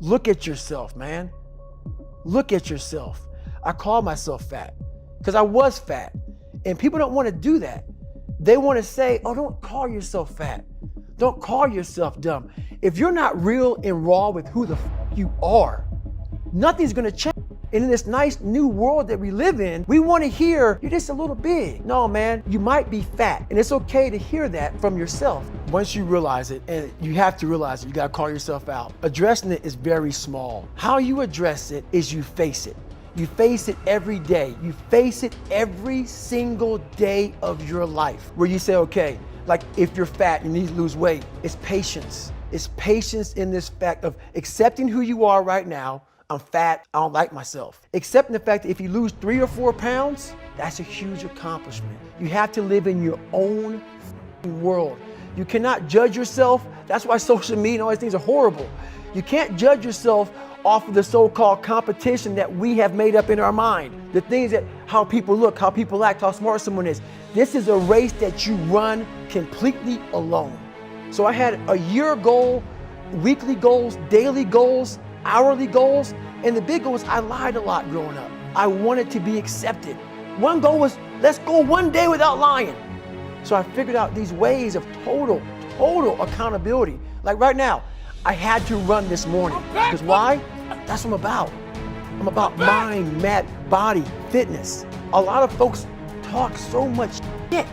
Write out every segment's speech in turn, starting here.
Look at yourself, man. Look at yourself. I call myself fat because I was fat. And people don't want to do that. They want to say, oh, don't call yourself fat. Don't call yourself dumb. If you're not real and raw with who the you are, nothing's going to change. And in this nice new world that we live in, we want to hear, you're just a little big. No, man, you might be fat. And it's okay to hear that from yourself. Once you realize it, and you have to realize it, you got to call yourself out. Addressing it is very small. How you address it is you face it. You face it every day. You face it every single day of your life where you say, okay, like if you're fat and you need to lose weight, it's patience. It's patience in this fact of accepting who you are right now. I'm fat, I don't like myself. Accepting the fact that if you lose 3 or 4 pounds, that's a huge accomplishment. You have to live in your own world. You cannot judge yourself. That's why social media and all these things are horrible. You can't judge yourself off of the so-called competition that we have made up in our mind. The things that, how people look, how people act, how smart someone is. This is a race that you run completely alone. So I had a year goal, weekly goals, daily goals, hourly goals, and the big goal was I lied a lot growing up. I wanted to be accepted. One goal was, let's go one day without lying. So I figured out these ways of total accountability. Like right now, I had to run this morning. Because why? That's what I'm about. I'm about mind, body, fitness. A lot of folks talk so much shit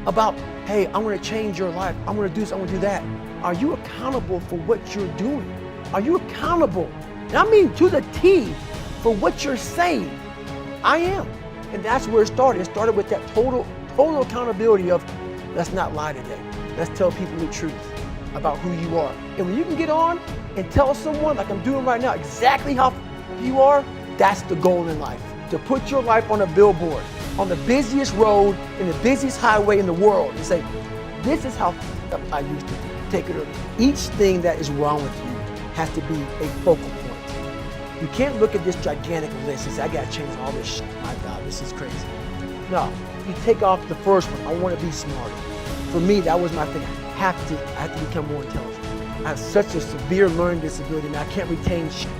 about, hey, I'm gonna change your life. I'm gonna do this, I'm gonna do that. Are you accountable for what you're doing? Are you accountable? And I mean to the T for what you're saying. I am. And that's where it started. It started with that total accountability of, let's not lie today. Let's tell people the truth about who you are. And when you can get on and tell someone, like I'm doing right now, exactly how you are, that's the goal in life. To put your life on a billboard, on the busiest road, in the busiest highway in the world, and say, this is how I used to take it. Each thing that is wrong with you has to be a focal point. You can't look at this gigantic list and say, I gotta change all this shit. My God, this is crazy. No, you take off the first one. I want to be smarter. For me, that was my thing. I have to become more intelligent. I have such a severe learning disability and I can't retain shit.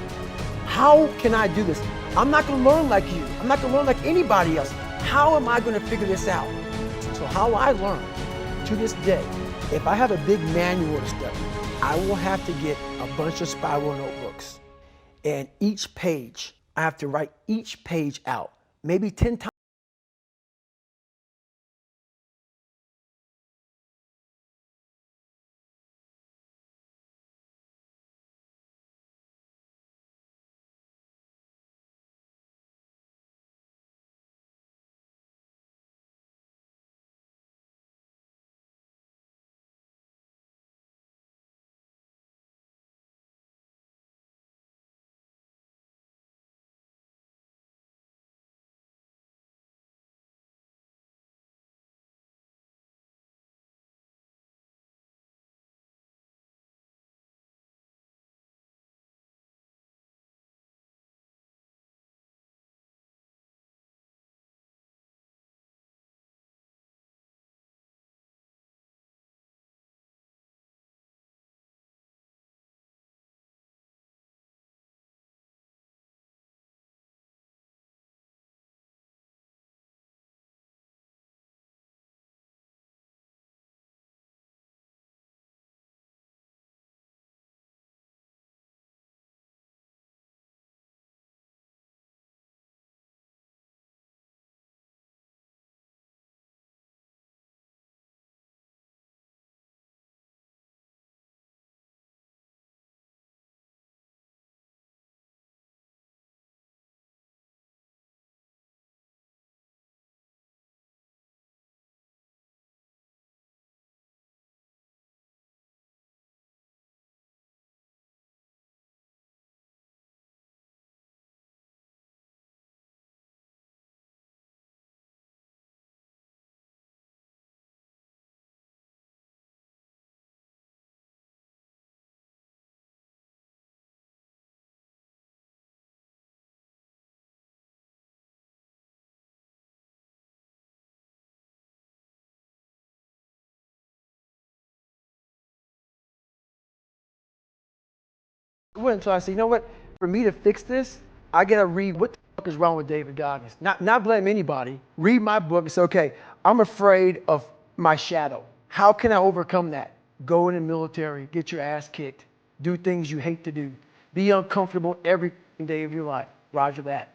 How can I do this? I'm not gonna learn like you. I'm not gonna learn like anybody else. How am I gonna figure this out? So how I learn to this day, if I have a big manual to study, I will have to get a bunch of spiral notebooks. And each page, I have to write each page out, maybe 10 times. went until I said, you know what? For me to fix this, I gotta read what the fuck is wrong with David Goggins. Not blame anybody. Read my book and say, okay, I'm afraid of my shadow. How can I overcome that? Go in the military, get your ass kicked, do things you hate to do, be uncomfortable every day of your life. Roger that.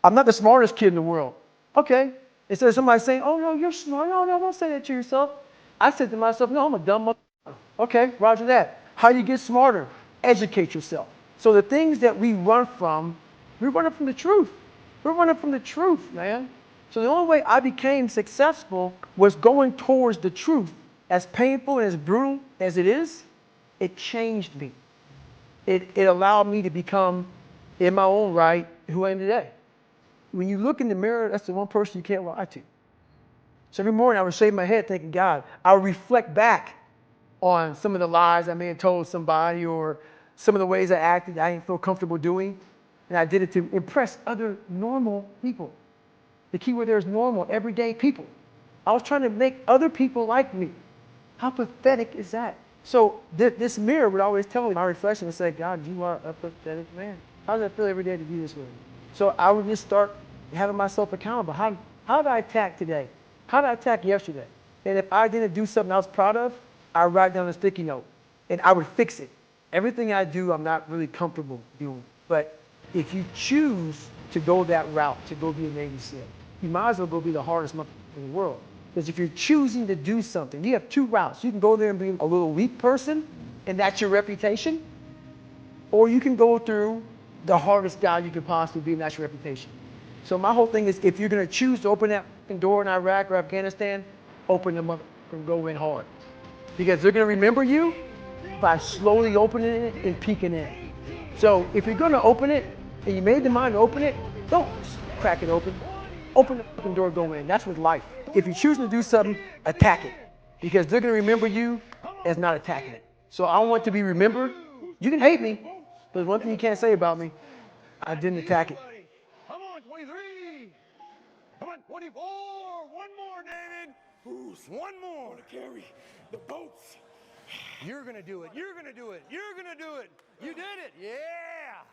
I'm not the smartest kid in the world. Okay. Instead of somebody saying, oh no, you're smart. No, don't say that to yourself. I said to myself, no, I'm a dumb motherfucker. Okay, roger that. How do you get smarter? Educate yourself. So the things that we run from, we're running from the truth. We're running from the truth, man. So the only way I became successful was going towards the truth. As painful and as brutal as it is, it changed me. It allowed me to become, in my own right, who I am today. When you look in the mirror, that's the one person you can't lie to. So every morning I would shave my head thinking, God, I would reflect back on some of the lies I may have told somebody or some of the ways I acted I didn't feel comfortable doing. And I did it to impress other normal people. The key word there is normal, everyday people. I was trying to make other people like me. How pathetic is that? So this mirror would always tell me, my reflection would say, God, you are a pathetic man. How does that feel every day to be this way? So I would just start having myself accountable. How did I attack today? How did I attack yesterday? And if I didn't do something I was proud of, I would write down a sticky note and I would fix it. Everything I do, I'm not really comfortable doing. But if you choose to go that route, to go be a Navy SEAL, you might as well go be the hardest motherfucker in the world. Because if you're choosing to do something, you have two routes. You can go there and be a little weak person, and that's your reputation. Or you can go through the hardest guy you could possibly be, and that's your reputation. So my whole thing is, if you're going to choose to open that door in Iraq or Afghanistan, open them up and go in hard. Because they're going to remember you by slowly opening it and peeking in. So if you're going to open it, and you made the mind to open it, don't crack it open. Open the fucking door, go in. That's with life. If you're choosing to do something, attack it. Because they're going to remember you as not attacking it. So I want to be remembered. You can hate me, but one thing you can't say about me, I didn't attack it. Come on, 23. Come on, 24. One more, David. Bruce, one more to carry the boats. You're going to do it. You're going to do it. You're going to do it. You did it. Yeah.